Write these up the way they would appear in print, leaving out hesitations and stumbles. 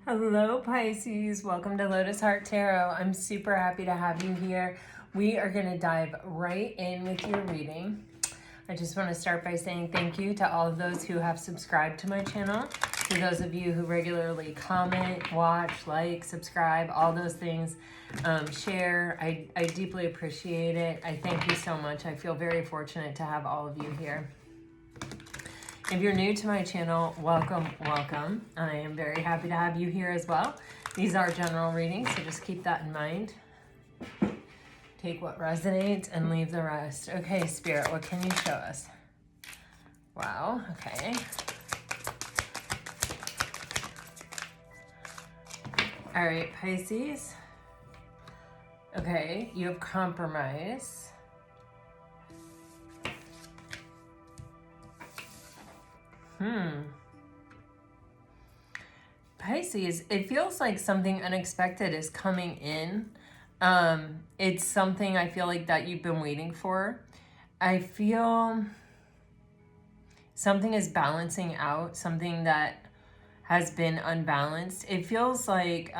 Hello, Pisces. Welcome to Lotus Heart Tarot. I'm super happy to have you here. We are going to dive right in with your reading. I just want to start by saying thank you to all of those who have subscribed to my channel. To those of you who regularly comment, watch, like, subscribe, all those things, share. I deeply appreciate it. I thank you so much. I feel very fortunate to have all of you here. If you're new to my channel, welcome, welcome. I am very happy to have you here as well. These are general readings, so just keep that in mind. Take what resonates and leave the rest. Okay, Spirit, what can you show us? Wow, okay. All right, Pisces. Okay, you have compromise. Pisces, it feels like something unexpected is coming in. It's something I feel like that you've been waiting for. I feel something is balancing out, something that has been unbalanced. It feels like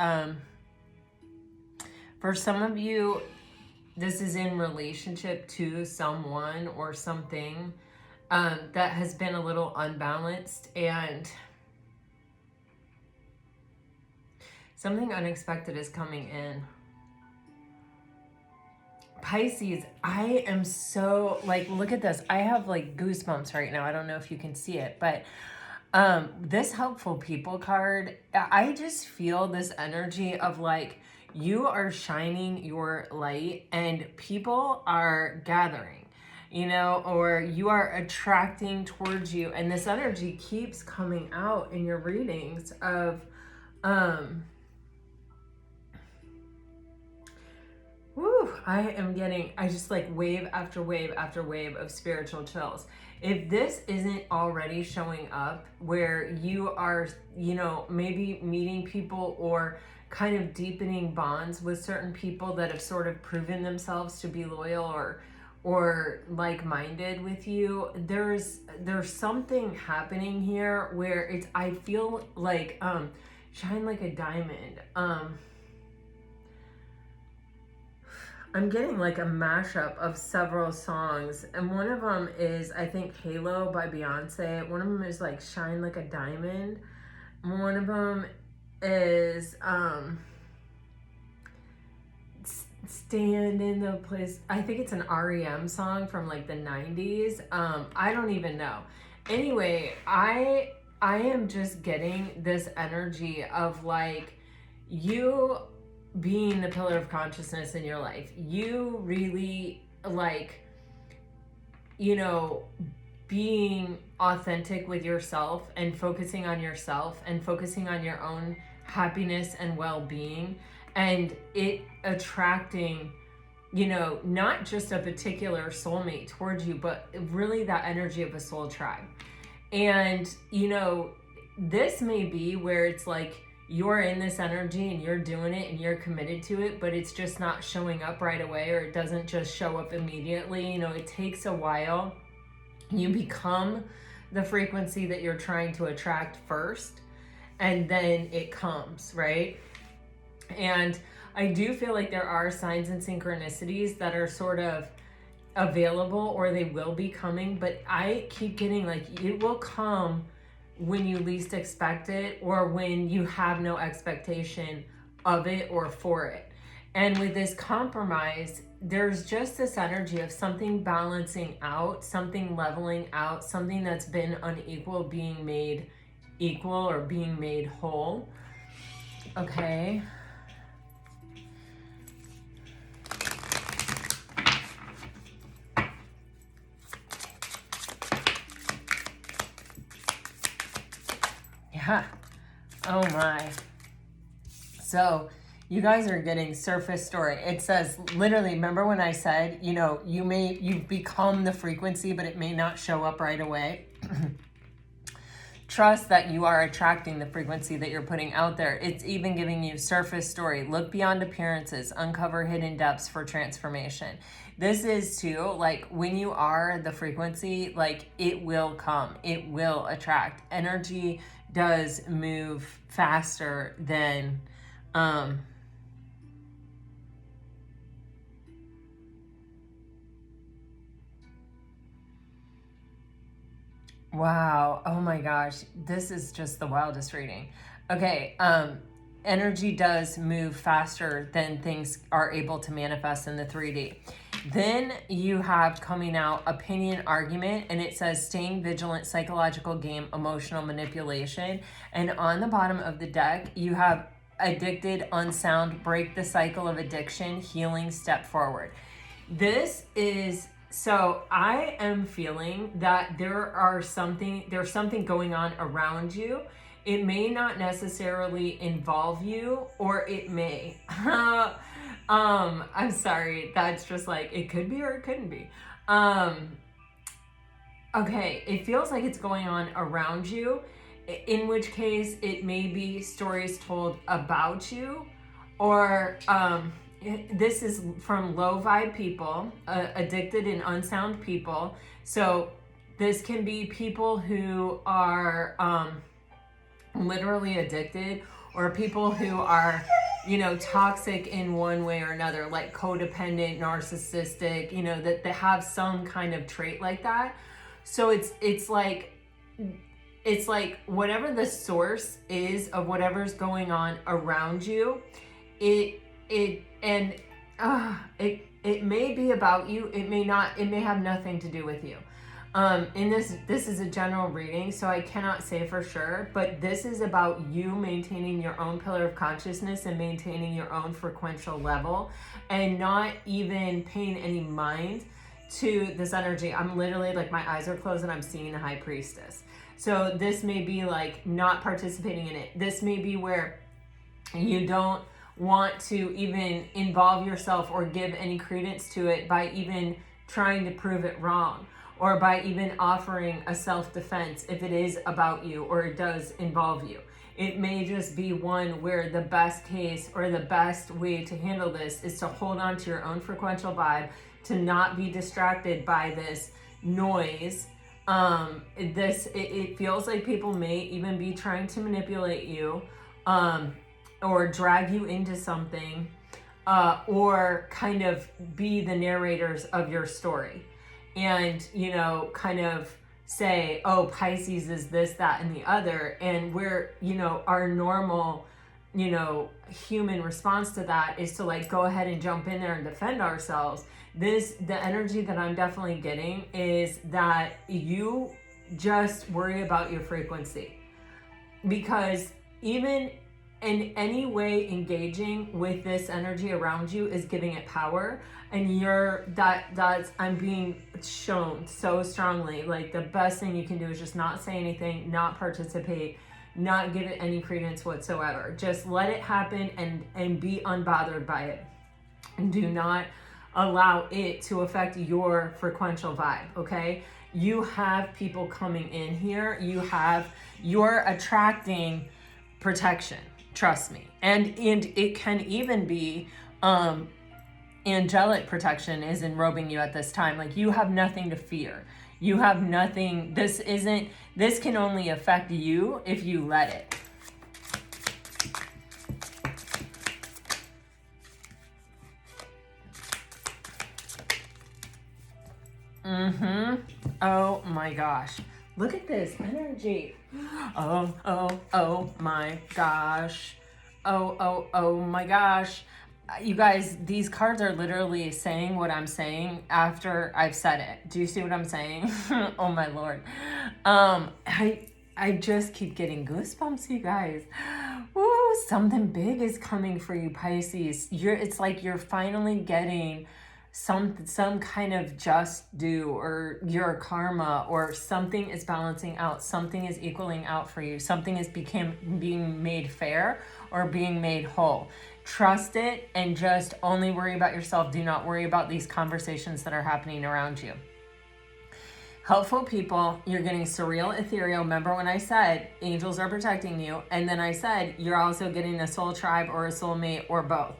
for some of you, this is in relationship to someone or something that has been a little unbalanced, and something unexpected is coming in. Pisces, I am so, like, look at this. I have like goosebumps right now. I don't know if you can see it, but this helpful people card, I just feel this energy of like, you are shining your light and people are gathering, you know, or you are attracting towards you. And this energy keeps coming out in your readings of, I just like wave after wave after wave of spiritual chills. If this isn't already showing up where you are, you know, maybe meeting people or kind of deepening bonds with certain people that have sort of proven themselves to be loyal or like-minded with you, there's something happening here where it's, I feel like shine like a diamond. I'm getting like a mashup of several songs, and one of them is, I think, Halo by Beyonce. One of them is like Shine Like a Diamond. One of them is Stand in the Place. I think it's an REM song from like the 90s. I don't even know. Anyway, I am just getting this energy of like you being the pillar of consciousness in your life. You really like, you know, being authentic with yourself and focusing on yourself and focusing on your own happiness and well-being, and it attracting, you know, not just a particular soulmate towards you, but really that energy of a soul tribe. And, you know, this may be where it's like, you're in this energy and you're doing it and you're committed to it, but it's just not showing up right away, or it doesn't just show up immediately. You know, it takes a while. You become the frequency that you're trying to attract first, and then it comes, right? And I do feel like there are signs and synchronicities that are sort of available, or they will be coming, but I keep getting like, it will come when you least expect it, or when you have no expectation of it or for it. And with this compromise, there's just this energy of something balancing out, something leveling out, something that's been unequal being made equal or being made whole. Okay. Yeah. Oh my. So you guys are getting surface story. It says, literally, remember when I said, you know, you've become the frequency, but it may not show up right away. Trust that you are attracting the frequency that you're putting out there. It's even giving you surface story. Look beyond appearances, uncover hidden depths for transformation. This is too, like, when you are the frequency, like, it will come, it will attract. Energy does move faster than wow. Oh my gosh. This is just the wildest reading. Okay. Energy does move faster than things are able to manifest in the 3D. Then you have coming out opinion argument, and it says staying vigilant, psychological game, emotional manipulation. And on the bottom of the deck, you have addicted, unsound, break the cycle of addiction, healing, step forward. This is, so I am feeling that there's something going on around you. It may not necessarily involve you, or it may. I'm sorry. That's just like, it could be or it couldn't be. Okay, it feels like it's going on around you, in which case it may be stories told about you, or this is from low vibe people, addicted and unsound people. So this can be people who are literally addicted, or people who are, you know, toxic in one way or another, like codependent, narcissistic, you know, that they have some kind of trait like that. So it's like whatever the source is of whatever's going on around you, it may be about you. It may not. It may have nothing to do with you. In this is a general reading, so I cannot say for sure, but this is about you maintaining your own pillar of consciousness and maintaining your own frequential level, and not even paying any mind to this energy. I'm literally like, my eyes are closed and I'm seeing the high priestess. So this may be like not participating in it. This may be where you don't want to even involve yourself or give any credence to it by even trying to prove it wrong, or by even offering a self-defense if it is about you or it does involve you. It may just be one where the best case or the best way to handle this is to hold on to your own frequential vibe, to not be distracted by this noise. It feels like people may even be trying to manipulate you, or drag you into something, or kind of be the narrators of your story. And, you know, kind of say, oh, Pisces is this, that, and the other. And where, you know, our normal, you know, human response to that is to like go ahead and jump in there and defend ourselves. The energy that I'm definitely getting is that you just worry about your frequency. Because even in any way engaging with this energy around you is giving it power, and that's I'm being shown so strongly, like the best thing you can do is just not say anything, not participate, not give it any credence whatsoever. Just let it happen and be unbothered by it, and do not allow it to affect your frequential vibe. Okay, you have people coming in here, you're attracting protection. Trust me. And it can even be angelic protection is enrobing you at this time. Like, you have nothing to fear. You have nothing. This can only affect you if you let it. Oh my gosh. Look at this energy. Oh my gosh. Oh my gosh. You guys, these cards are literally saying what I'm saying after I've said it. Do you see what I'm saying? Oh my Lord. I just keep getting goosebumps, you guys. Woo, something big is coming for you, Pisces. It's like you're finally getting some kind of just due, or your karma, or something is balancing out, something is equaling out for you, something is being made fair or being made whole. Trust it and just only worry about yourself. Do not worry about these conversations that are happening around you. Helpful people, you're getting surreal, ethereal. Remember when I said angels are protecting you, and then I said you're also getting a soul tribe or a soulmate or both.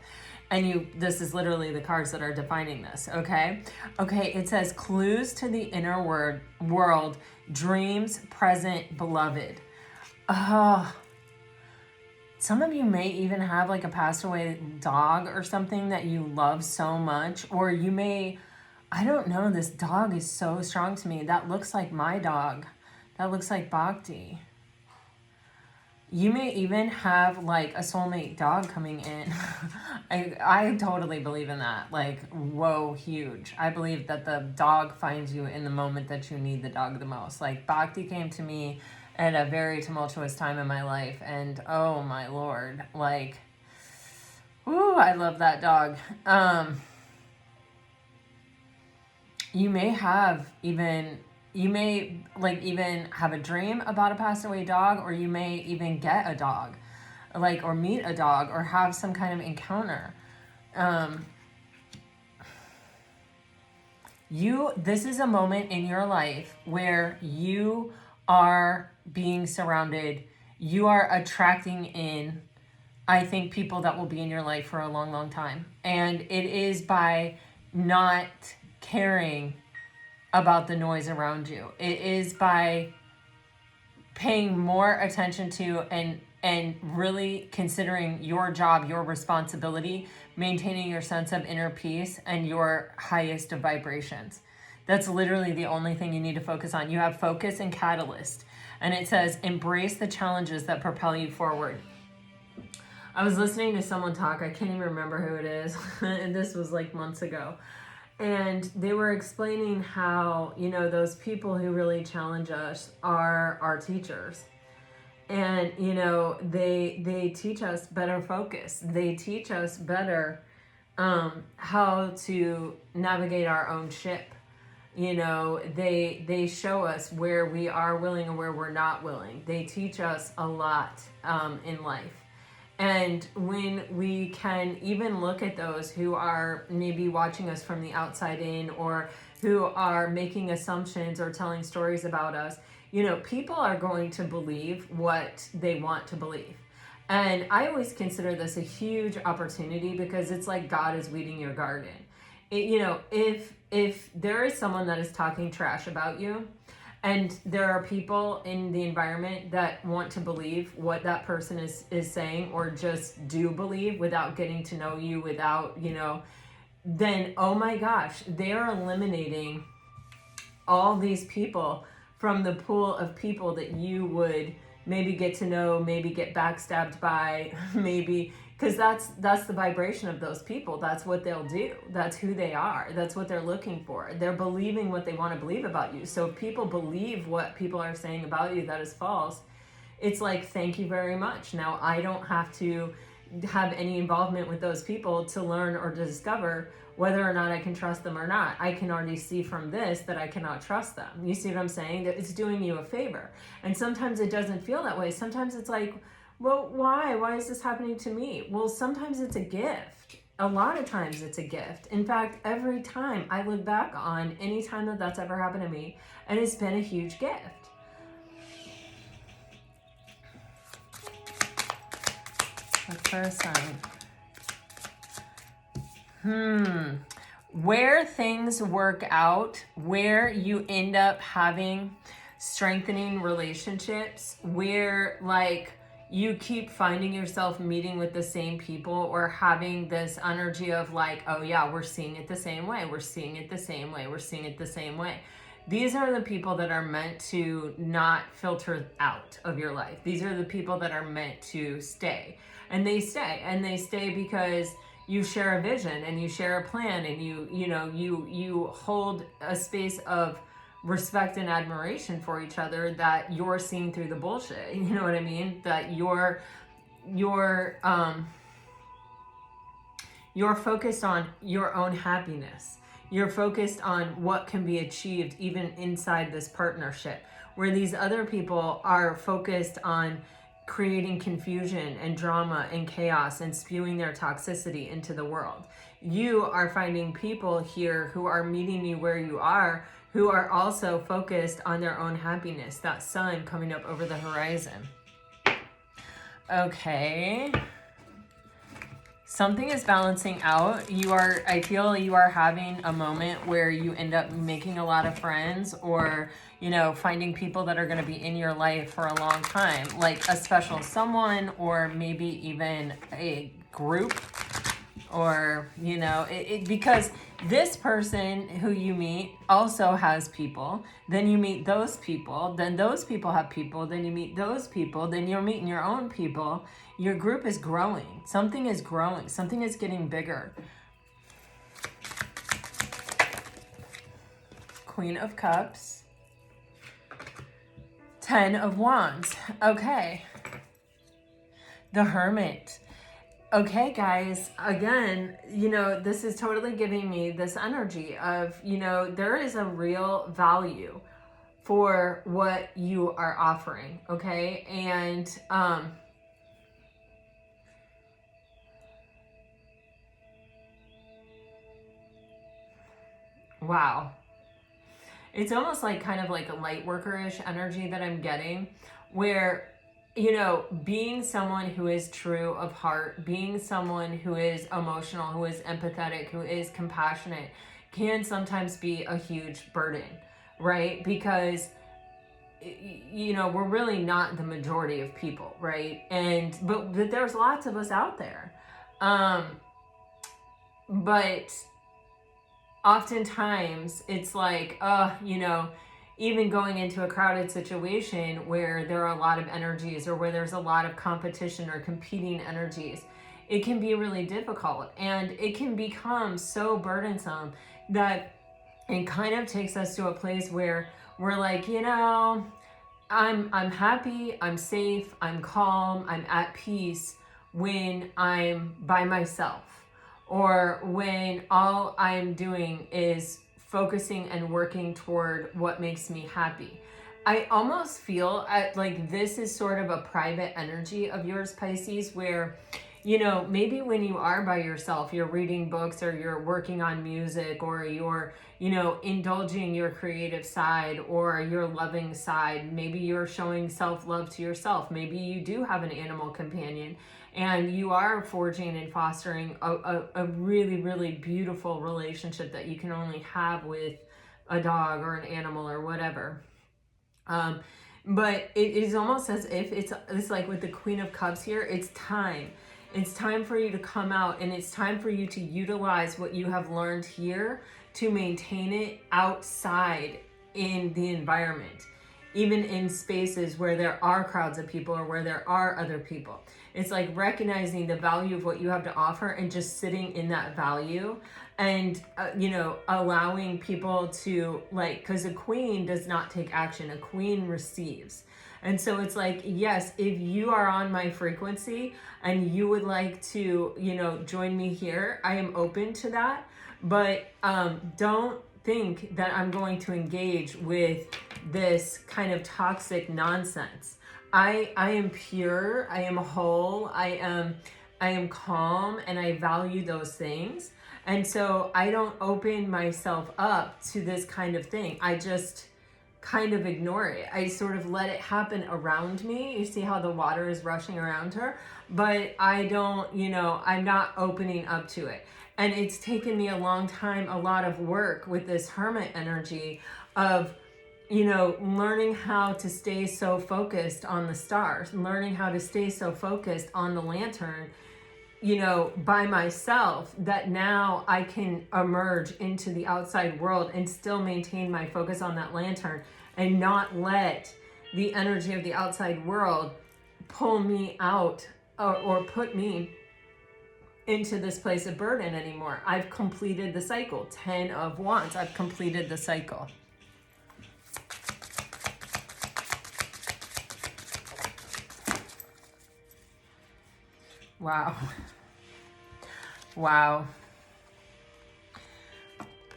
And this is literally the cards that are defining this, okay? Okay, it says clues to the inner world, dreams, present, beloved. Some of you may even have like a passed away dog or something that you love so much, or you may, I don't know, this dog is so strong to me. That looks like my dog. That looks like Bhakti. You may even have like a soulmate dog coming in. I totally believe in that. Like, whoa, huge. I believe that the dog finds you in the moment that you need the dog the most. Like, Bhakti came to me at a very tumultuous time in my life, and oh my Lord, like, ooh, I love that dog. You may have even, you may like even have a dream about a passed away dog, or you may even get a dog, like, or meet a dog, or have some kind of encounter. This is a moment in your life where you are being surrounded, you are attracting in, I think, people that will be in your life for a long, long time. And it is by not caring about the noise around you. It is by paying more attention to and really considering your job, your responsibility, maintaining your sense of inner peace and your highest of vibrations. That's literally the only thing you need to focus on. You have focus and catalyst. And it says, embrace the challenges that propel you forward. I was listening to someone talk, I can't even remember who it is, and this was like months ago. And they were explaining how, you know, those people who really challenge us are our teachers. And, you know, they teach us better focus. They teach us better how to navigate our own ship. You know, they show us where we are willing and where we're not willing. They teach us a lot in life. And when we can even look at those who are maybe watching us from the outside in, or who are making assumptions or telling stories about us, you know, people are going to believe what they want to believe. And I always consider this a huge opportunity, because it's like God is weeding your garden. You know, if there is someone that is talking trash about you, and there are people in the environment that want to believe what that person is saying, or just do believe without getting to know you, without, you know, then, oh my gosh, they are eliminating all these people from the pool of people that you would maybe get to know, maybe get backstabbed by, maybe, because that's the vibration of those people. That's what they'll do. That's who they are. That's what they're looking for. They're believing what they want to believe about you. So if people believe what people are saying about you that is false, it's like, thank you very much. Now I don't have to have any involvement with those people to learn or to discover whether or not I can trust them or not. I can already see from this that I cannot trust them. You see what I'm saying? That it's doing you a favor. And sometimes it doesn't feel that way. Sometimes it's like, well, why? Why is this happening to me? Well, sometimes it's a gift. A lot of times it's a gift. In fact, every time I look back on any time that that's ever happened to me, and it's been a huge gift. What's for a sign? Where things work out, where you end up having strengthening relationships, where like you keep finding yourself meeting with the same people, or having this energy of like, oh yeah, we're seeing it the same way, we're seeing it the same way, we're seeing it the same way. These are the people that are meant to not filter out of your life. These are the people that are meant to stay. And they stay. And they stay because you share a vision, and you share a plan, and you hold a space of respect and admiration for each other, that you're seeing through the bullshit. You know what I mean? That you're focused on your own happiness. You're focused on what can be achieved even inside this partnership, where these other people are focused on creating confusion and drama and chaos and spewing their toxicity into the world. You are finding people here who are meeting you where you are, who are also focused on their own happiness, that sun coming up over the horizon. Okay. Something is balancing out. I feel you are having a moment where you end up making a lot of friends, or you know, finding people that are going to be in your life for a long time, like a special someone, or maybe even a group, or, you know, because this person who you meet also has people. Then you meet those people. Then those people have people. Then you meet those people. Then you're meeting your own people. Your group is growing. Something is growing. Something is getting bigger. Queen of Cups. 10 of Wands. Okay. The Hermit. Okay, guys, again, you know, this is totally giving me this energy of, you know, there is a real value for what you are offering, okay? And, wow. It's almost like kind of like a light worker-ish energy that I'm getting, where, you know, being someone who is true of heart, being someone who is emotional, who is empathetic, who is compassionate, can sometimes be a huge burden, right? Because, you know, we're really not the majority of people, right? But there's lots of us out there. But oftentimes it's like, you know, even going into a crowded situation where there are a lot of energies, or where there's a lot of competition or competing energies, it can be really difficult, and it can become so burdensome that it kind of takes us to a place where we're like, you know, I'm happy, I'm safe, I'm calm, I'm at peace when I'm by myself, or when all I'm doing is focusing and working toward what makes me happy. I almost feel like this is sort of a private energy of yours, Pisces, where, you know, maybe when you are by yourself, you're reading books, or you're working on music, or you're, you know, indulging your creative side or your loving side. Maybe you're showing self-love to yourself. Maybe you do have an animal companion, and you are forging and fostering a really, really beautiful relationship that you can only have with a dog or an animal or whatever. But it is almost as if it's like with the Queen of Cups here, it's time. It's time for you to come out, and it's time for you to utilize what you have learned here to maintain it outside in the environment, even in spaces where there are crowds of people, or where there are other people. It's like recognizing the value of what you have to offer, and just sitting in that value, and, you know, allowing people to, like, because a queen does not take action, a queen receives. And so it's like, yes, if you are on my frequency and you would like to, you know, join me here, I am open to that. But don't think that I'm going to engage with this kind of toxic nonsense. I am pure, I am whole, I am calm, and I value those things. And so I don't open myself up to this kind of thing. I just kind of ignore it. I sort of let it happen around me. You see how the water is rushing around her, but I don't, you know, I'm not opening up to it. And it's taken me a long time, a lot of work with this Hermit energy of, you know, learning how to stay so focused on the stars, learning how to stay so focused on the lantern, you know, by myself, that now I can emerge into the outside world and still maintain my focus on that lantern, and not let the energy of the outside world pull me out, or put me into this place of burden anymore. I've completed the cycle. 10 of Wands. I've completed the cycle. Wow. Wow.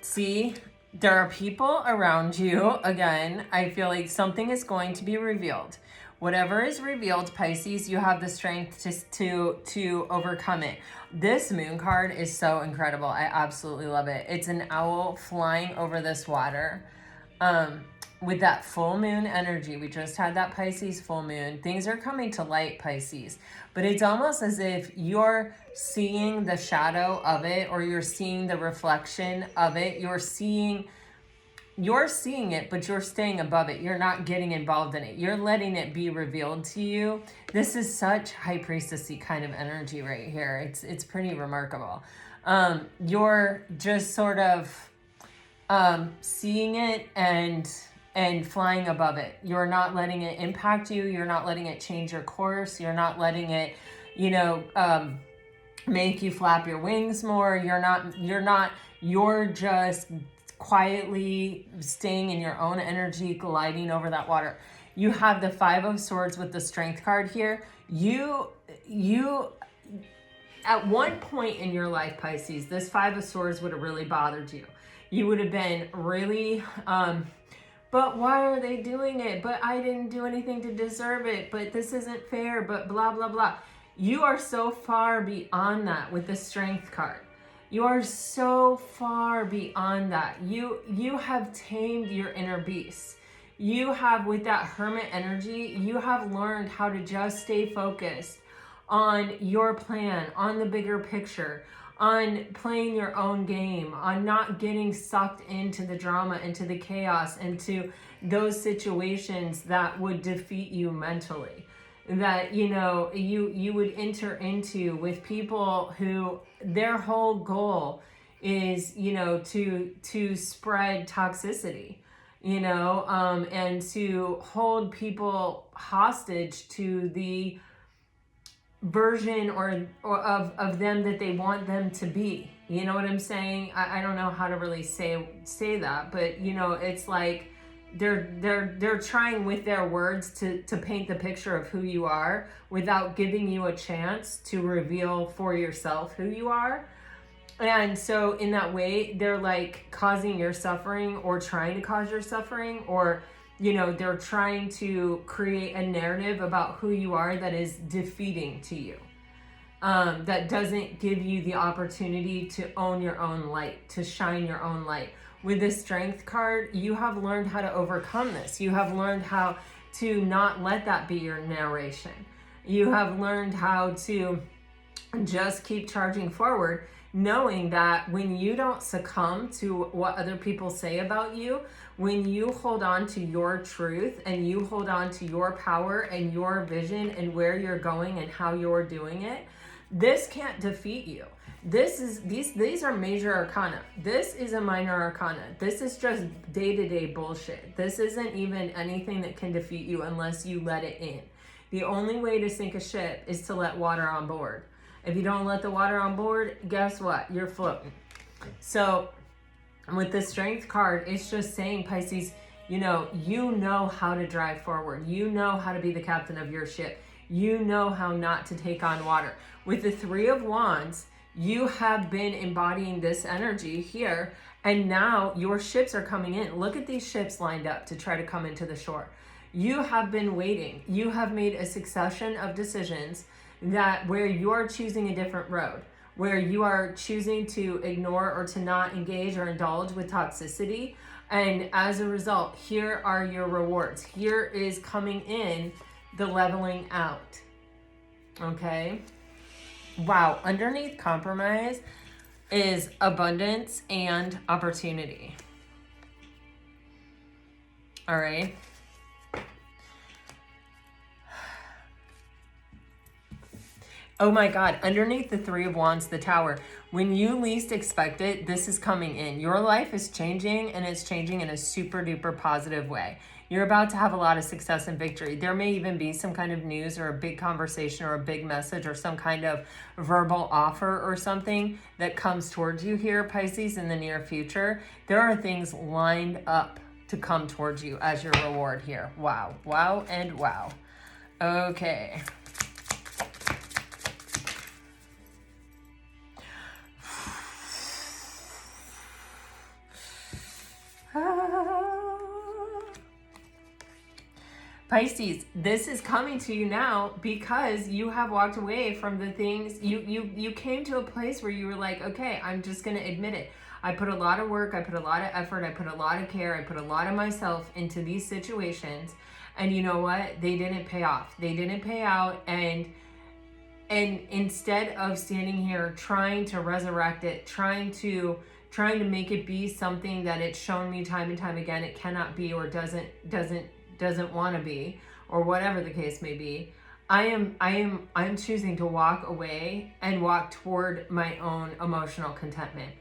See, there are people around you. Again, I feel like something is going to be revealed. Whatever is revealed, Pisces, you have the strength to overcome it. This moon card is so incredible. I absolutely love it. It's an owl flying over this water. With that full moon energy, we just had that Pisces full moon. Things are coming to light, Pisces. But it's almost as if you're seeing the shadow of it, or you're seeing the reflection of it. You're seeing you're seeing it, but you're staying above it. You're not getting involved in it. You're letting it be revealed to you. This is such high priestessy kind of energy right here. It's pretty remarkable. You're just sort of seeing it and flying above it. You're not letting it impact you. You're not letting it change your course. You're not letting it, make you flap your wings more. You're just quietly staying in your own energy, gliding over that water. You have the Five of Swords with the Strength card here. You at one point in your life, Pisces, this Five of Swords would have really bothered you. You would have been really, but why are they doing it? But I didn't do anything to deserve it. But this isn't fair, but blah, blah, blah. You are so far beyond that with the Strength card. You are so far beyond that. You have tamed your inner beast. You have, with that Hermit energy, you have learned how to just stay focused on your plan, on the bigger picture, on playing your own game, on not getting sucked into the drama, into the chaos, into those situations that would defeat you mentally. That, you would enter into with people who their whole goal is, to spread toxicity, and to hold people hostage to the version or of them that they want them to be. You know what I'm saying? I don't know how to really say that, but it's like they're trying with their words to paint the picture of who you are without giving you a chance to reveal for yourself who you are. And so in that way, they're like causing your suffering or trying to cause your suffering, or they're trying to create a narrative about who you are that is defeating to you, that doesn't give you the opportunity to own your own light, to shine your own light. With the Strength card, you have learned how to overcome this. You have learned how to not let that be your narration. You have learned how to just keep charging forward, knowing that when you don't succumb to what other people say about you, when you hold on to your truth and you hold on to your power and your vision and where you're going and how you're doing it, this can't defeat you. These are major arcana. This is a minor arcana. This is just day-to-day bullshit. This isn't even anything that can defeat you unless you let it in. The only way to sink a ship is to let water on board. If you don't let the water on board, guess what? You're floating. So with the Strength card, it's just saying, Pisces, you know how to drive forward. You know how to be the captain of your ship. You know how not to take on water. With the Three of Wands, you have been embodying this energy here, and now your ships are coming in. Look at these ships lined up to try to come into the shore. You have been waiting. You have made a succession of decisions where you're choosing a different road, where you are choosing to ignore or to not engage or indulge with toxicity. And as a result, here are your rewards. Here is coming in the leveling out. Okay? Wow, underneath compromise is abundance and opportunity. All right. Oh my God, underneath the Three of Wands, the Tower, when you least expect it, this is coming in. Your life is changing, and it's changing in a super duper positive way. You're about to have a lot of success and victory. There may even be some kind of news or a big conversation or a big message or some kind of verbal offer or something that comes towards you here, Pisces, in the near future. There are things lined up to come towards you as your reward here. Wow, wow, and wow. Okay. Pisces, this is coming to you now because you have walked away from the things you came to a place where you were like, okay, I'm just going to admit it. I put a lot of work, I put a lot of effort, I put a lot of care, I put a lot of myself into these situations, and you know what? They didn't pay off. They didn't pay out, and instead of standing here trying to resurrect it, trying to trying to make it be something that it's shown me time and time again it cannot be, or doesn't want to be, or whatever the case may be. I'm choosing to walk away and walk toward my own emotional contentment.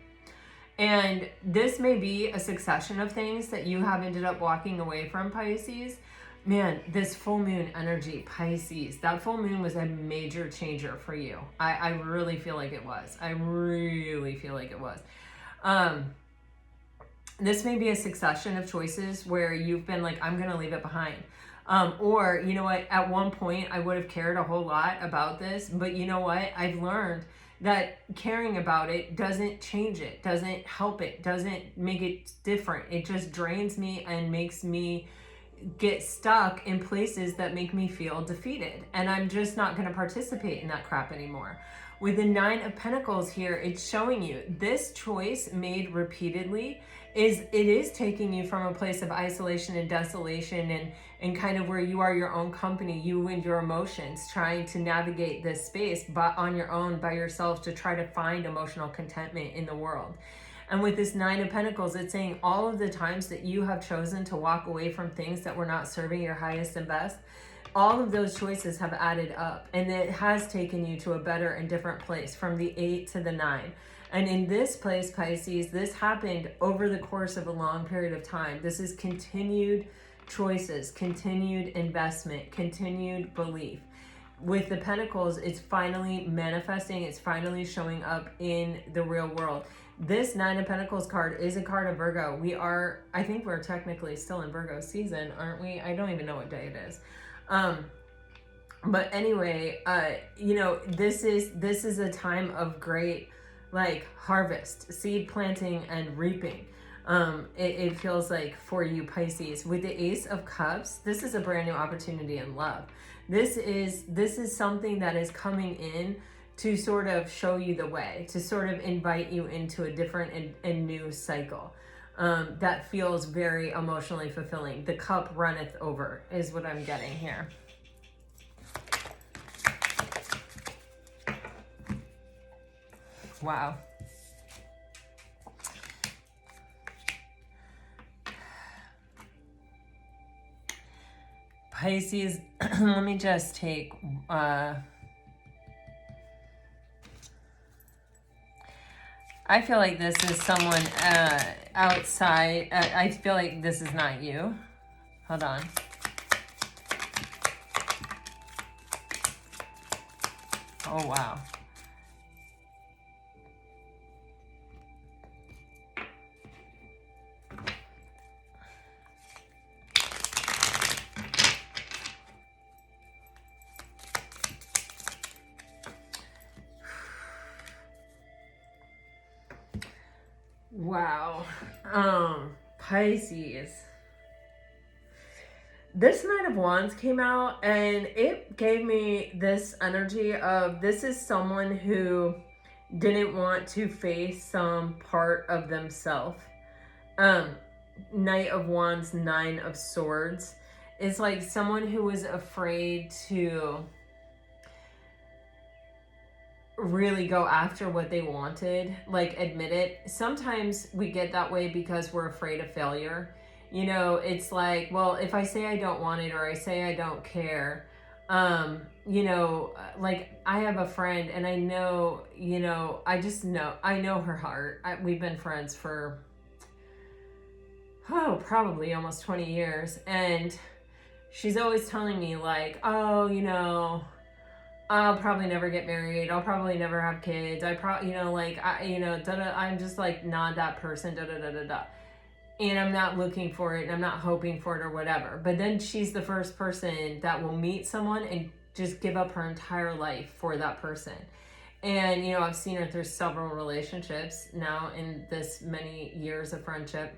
And this may be a succession of things that you have ended up walking away from, Pisces. Man, this full moon energy, Pisces, that full moon was a major changer for you. I really feel like it was. I really feel like it was. This may be a succession of choices where you've been like, I'm going to leave it behind. Or, you know what, at one point I would have cared a whole lot about this, but you know what, I've learned that caring about it doesn't change it, doesn't help it, doesn't make it different. It just drains me and makes me get stuck in places that make me feel defeated. And I'm just not going to participate in that crap anymore. With the 9 of Pentacles here, it's showing you this choice made repeatedly is taking you from a place of isolation and desolation and kind of where you are your own company, you and your emotions, trying to navigate this space but on your own, by yourself, to try to find emotional contentment in the world. And with this 9 of Pentacles, it's saying all of the times that you have chosen to walk away from things that were not serving your highest and best, all of those choices have added up, and it has taken you to a better and different place, from the 8 to the 9. And in this place, Pisces, this happened over the course of a long period of time. This is continued choices, continued investment, continued belief. With the Pentacles, it's finally manifesting, it's finally showing up in the real world. This 9 of Pentacles card is a card of Virgo. I think we're technically still in Virgo season, aren't we? I don't even know what day it is. But anyway, you know, this is a time of great, like, harvest, seed planting and reaping. It feels like for you, Pisces. With the Ace of Cups, this is a brand new opportunity in love. This is something that is coming in to sort of show you the way, to sort of invite you into a different and new cycle. That feels very emotionally fulfilling. The cup runneth over is what I'm getting here. Wow. Pisces, let me just take, I feel like this is someone outside. I feel like this is not you. Hold on. Oh, wow. Wow. Pisces. This Knight of Wands came out and it gave me this energy of, this is someone who didn't want to face some part of themselves. Knight of Wands, 9 of Swords. It's like someone who was afraid to really go after what they wanted, like admit it. Sometimes we get that way because we're afraid of failure. You know, it's like, well, if I say I don't want it, or I say I don't care, you know, like I have a friend and I know, you know, I know her heart. We've been friends for, probably almost 20 years. And she's always telling me like, oh, you know, I'll probably never get married. I'll probably never have kids. You know, like, I'm just like not that person, And I'm not looking for it and I'm not hoping for it or whatever. But then she's the first person that will meet someone and just give up her entire life for that person. And, you know, I've seen her through several relationships now in this many years of friendship.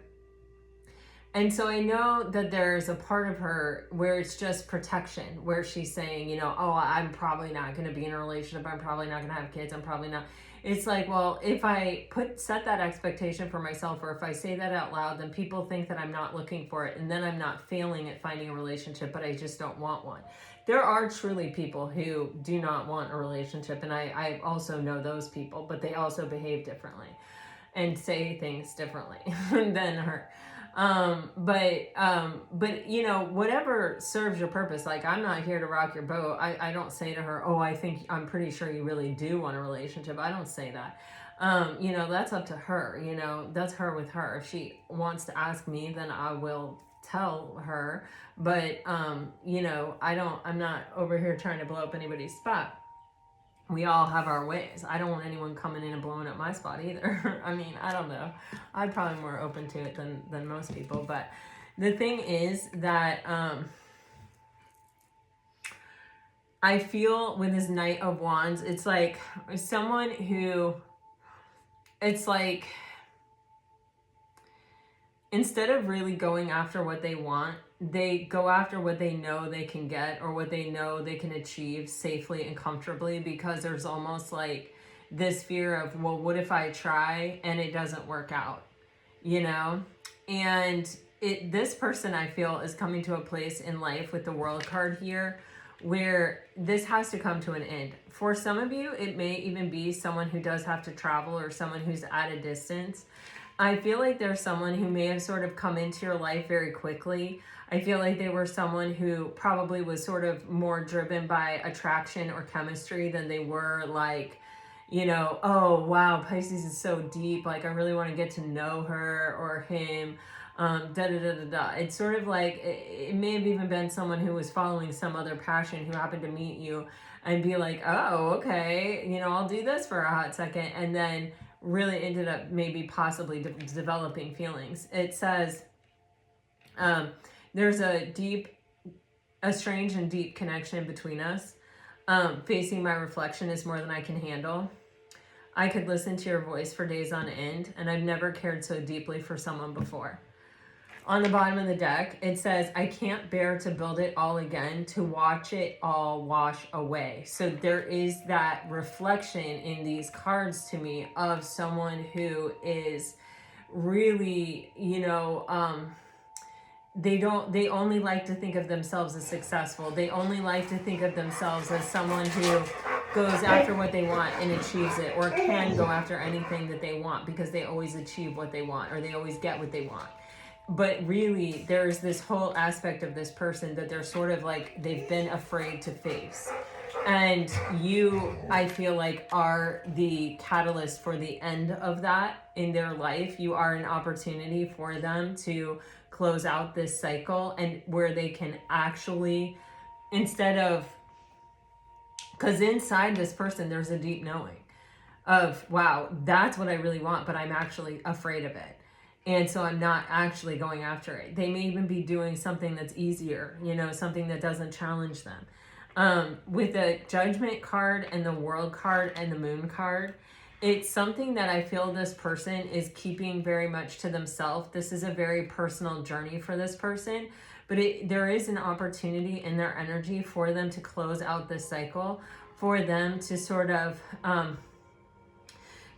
And so I know that there's a part of her where it's just protection, where she's saying, you know, oh, I'm probably not going to be in a relationship. I'm probably not going to have kids. I'm probably not. It's like, well, if I set that expectation for myself, or if I say that out loud, then people think that I'm not looking for it. And then I'm not failing at finding a relationship, but I just don't want one. There are truly people who do not want a relationship. And I also know those people, but they also behave differently. and say things differently than her. But you know, whatever serves your purpose. Like, I'm not here to rock your boat. I don't say to her, oh, I'm pretty sure you really do want a relationship. I don't say that. You know, that's up to her. You know, that's her with her. If she wants to ask me, then I will tell her. But you know, I'm not over here trying to blow up anybody's spot. We all have our ways. I don't want anyone coming in and blowing up my spot either. I mean, I don't know. I'm probably more open to it than most people. But the thing is that I feel with this Knight of Wands, it's like someone who, it's like, instead of really going after what they want, they go after what they know they can get or what they know they can achieve safely and comfortably, because there's almost like this fear of, well, what if I try and it doesn't work out, you know? And this person, I feel, is coming to a place in life with the World card here where this has to come to an end. For some of you, it may even be someone who does have to travel or someone who's at a distance. I feel like there's someone who may have sort of come into your life very quickly. I feel like they were someone who probably was sort of more driven by attraction or chemistry than they were like, you know, oh, wow, Pisces is so deep. Like, I really want to get to know her or him. It's sort of like, it may have even been someone who was following some other passion who happened to meet you and be like, oh, okay, you know, I'll do this for a hot second. And then really ended up maybe possibly developing feelings. It says there's a strange and deep connection between us. Facing my reflection is more than I can handle. I could listen to your voice for days on end, and I've never cared so deeply for someone before. On the bottom of the deck, it says, I can't bear to build it all again, to watch it all wash away. So there is that reflection in these cards to me of someone who is really, you know, they only like to think of themselves as successful. They only like to think of themselves as someone who goes after what they want and achieves it, or can go after anything that they want because they always achieve what they want, or they always get what they want. But really, there's this whole aspect of this person that they're sort of like, they've been afraid to face. And you, I feel like, are the catalyst for the end of that in their life. You are an opportunity for them to close out this cycle, and where they can actually, instead of, because inside this person, there's a deep knowing of, wow, that's what I really want, but I'm actually afraid of it. And so I'm not actually going after it. They may even be doing something that's easier, you know, something that doesn't challenge them. With the Judgment card and the World card and the Moon card, it's something that I feel this person is keeping very much to themselves. This is a very personal journey for this person, but there is an opportunity in their energy for them to close out this cycle, for them to sort of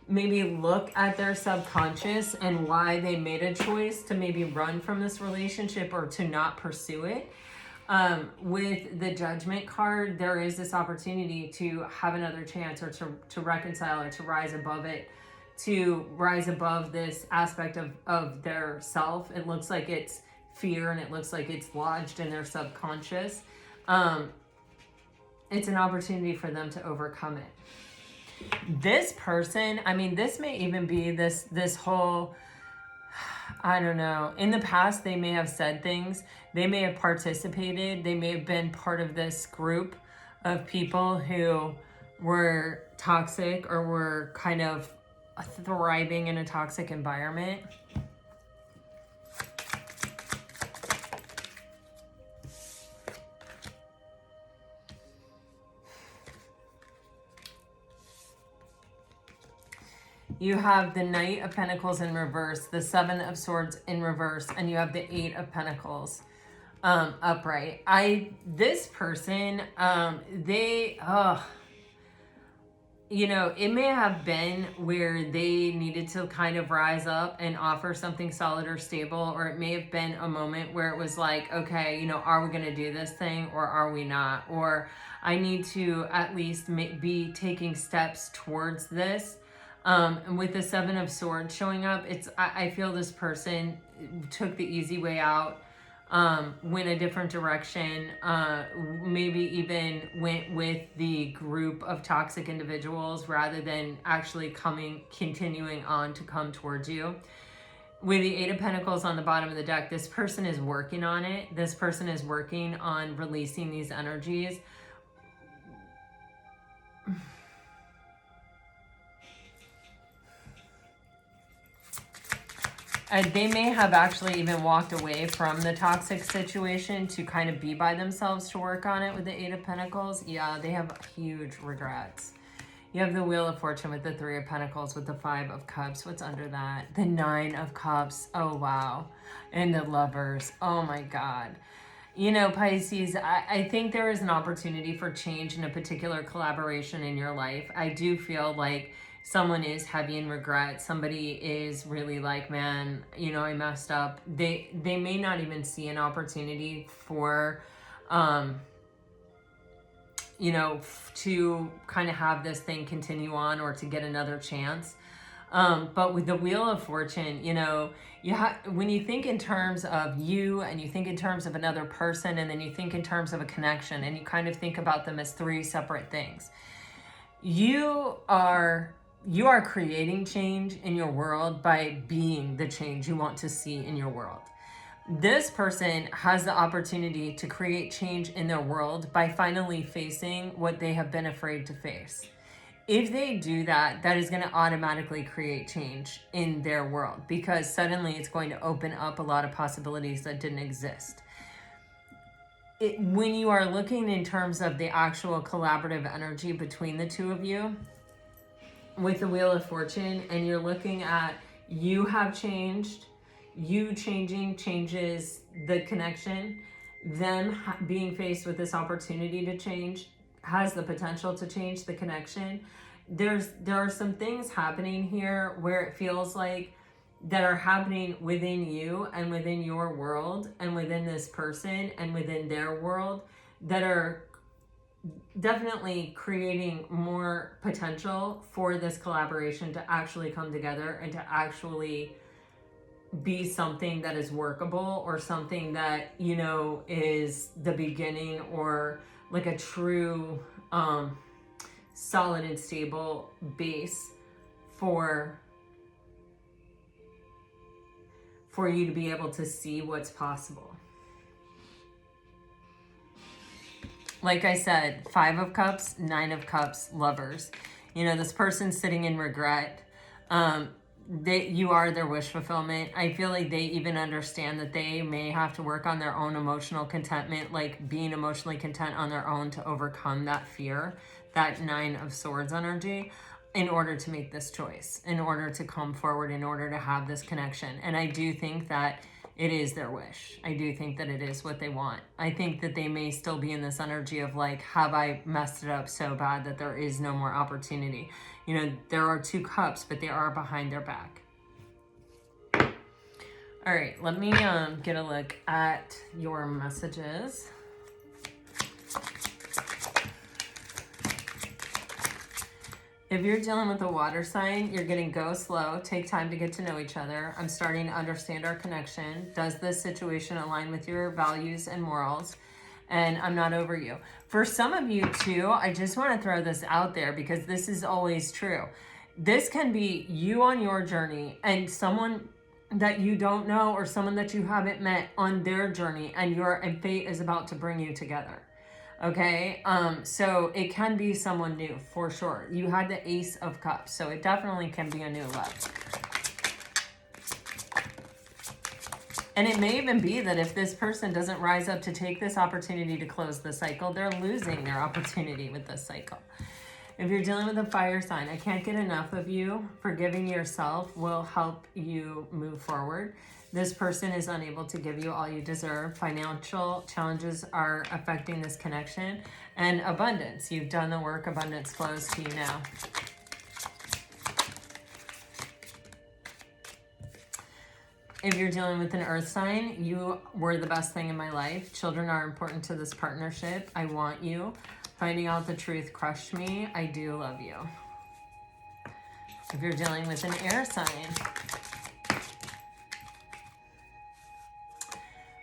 maybe look at their subconscious and why they made a choice to maybe run from this relationship or to not pursue it. With the Judgment card, there is this opportunity to have another chance, or to reconcile, or to rise above it, to rise above this aspect of their self. It looks like it's fear, and it looks like it's lodged in their subconscious. It's an opportunity for them to overcome it. This person, I mean, this may even be this whole, I don't know, in the past they may have said things, they may have participated, they may have been part of this group of people who were toxic or were kind of thriving in a toxic environment. You have the Knight of Pentacles in reverse, the Seven of Swords in reverse, and you have the Eight of Pentacles upright. This person, you know, it may have been where they needed to kind of rise up and offer something solid or stable, or it may have been a moment where it was like, okay, you know, are we going to do this thing or are we not? Or I need to at least be taking steps towards this. And with the Seven of Swords showing up, I feel this person took the easy way out, went a different direction, maybe even went with the group of toxic individuals rather than actually continuing on to come towards you. With the Eight of Pentacles on the bottom of the deck, this person is working on it. This person is working on releasing these energies. They may have actually even walked away from the toxic situation to kind of be by themselves to work on it with the Eight of Pentacles. Yeah, they have huge regrets. You have the Wheel of Fortune with the Three of Pentacles with the Five of Cups. What's under that? The Nine of Cups. Oh, wow. And the Lovers. Oh, my God. You know, Pisces, I think there is an opportunity for change in a particular collaboration in your life. I do feel like someone is heavy in regret. Somebody is really like, man, you know, I messed up. They may not even see an opportunity for, you know, to kind of have this thing continue on or to get another chance. But with the Wheel of Fortune, you know, when you think in terms of you and you think in terms of another person and then you think in terms of a connection and you kind of think about them as three separate things. You are creating change in your world by being the change you want to see in your world. This person has the opportunity to create change in their world by finally facing what they have been afraid to face. If they do that, that is going to automatically create change in their world because suddenly it's going to open up a lot of possibilities that didn't exist. When you are looking in terms of the actual collaborative energy between the two of you, with the Wheel of Fortune, and you're looking at you have changed, you changing changes the connection, them being faced with this opportunity to change has the potential to change the connection. There are some things happening here where it feels like that are happening within you and within your world and within this person and within their world that are definitely creating more potential for this collaboration to actually come together and to actually be something that is workable or something that, you know, is the beginning or like a true solid and stable base for you to be able to see what's possible. Like I said, Five of Cups, Nine of Cups, Lovers. You know, this person's sitting in regret. You are their wish fulfillment. I feel like they even understand that they may have to work on their own emotional contentment, like being emotionally content on their own to overcome that fear, that Nine of Swords energy, in order to make this choice, in order to come forward, in order to have this connection. And I do think that it is their wish. I do think that it is what they want. I think that they may still be in this energy of like, have I messed it up so bad that there is no more opportunity? You know, there are two cups, but they are behind their back. All right, let me get a look at your messages. If you're dealing with a water sign, you're getting go slow, take time to get to know each other. I'm starting to understand our connection. Does this situation align with your values and morals? And I'm not over you. For some of you too, I just want to throw this out there because this is always true. This can be you on your journey and someone that you don't know or someone that you haven't met on their journey and fate is about to bring you together. Okay, so it can be someone new for sure. You had the Ace of Cups, so it definitely can be a new love. And it may even be that if this person doesn't rise up to take this opportunity to close the cycle, they're losing their opportunity with this cycle. If you're dealing with a fire sign, I can't get enough of you. Forgiving yourself will help you move forward. This person is unable to give you all you deserve. Financial challenges are affecting this connection. And abundance. You've done the work. Abundance flows to you now. If you're dealing with an earth sign, you were the best thing in my life. Children are important to this partnership. I want you. Finding out the truth crushed me. I do love you. if you're dealing with an air sign.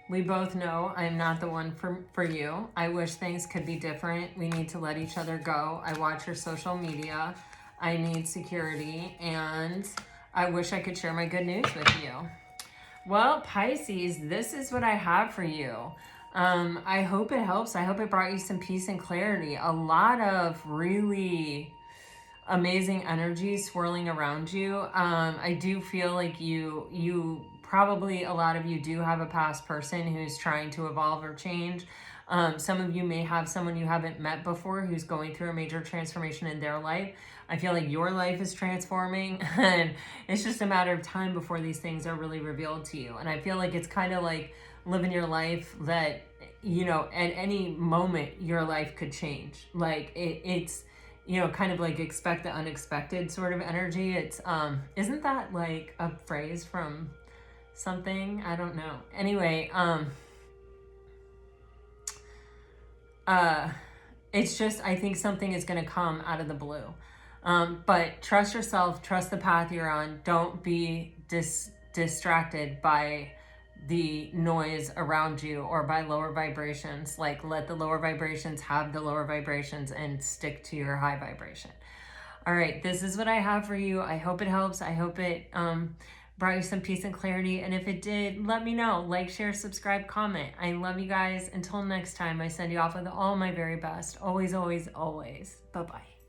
We both know I'm not the one for you. I wish things could be different. We need to let each other go. I watch your social media. I need security, and I wish I could share my good news with you. Well, Pisces, this is what I have for you. I hope it helps. I hope it brought you some peace and clarity. A lot of really amazing energy swirling around you. I do feel like you probably, a lot of you do have a past person who's trying to evolve or change. Some of you may have someone you haven't met before who's going through a major transformation in their life. I feel like your life is transforming, and it's just a matter of time before these things are really revealed to you. And I feel like it's kind of like living your life that, you know, at any moment your life could change. Like it's, you know, kind of like expect the unexpected sort of energy. It's, isn't that like a phrase from something? I don't know. Anyway, it's just, I think something is going to come out of the blue. But trust yourself, trust the path you're on. Don't be distracted by the noise around you or by lower vibrations. Like, let the lower vibrations have the lower vibrations and stick to your high vibration. All right, this is what I have for you. I hope it helps. I hope it brought you some peace and clarity. And if it did, let me know. Like, share, subscribe, comment. I love you guys. Until next time, I send you off with all my very best. Always, always, always. Bye-bye.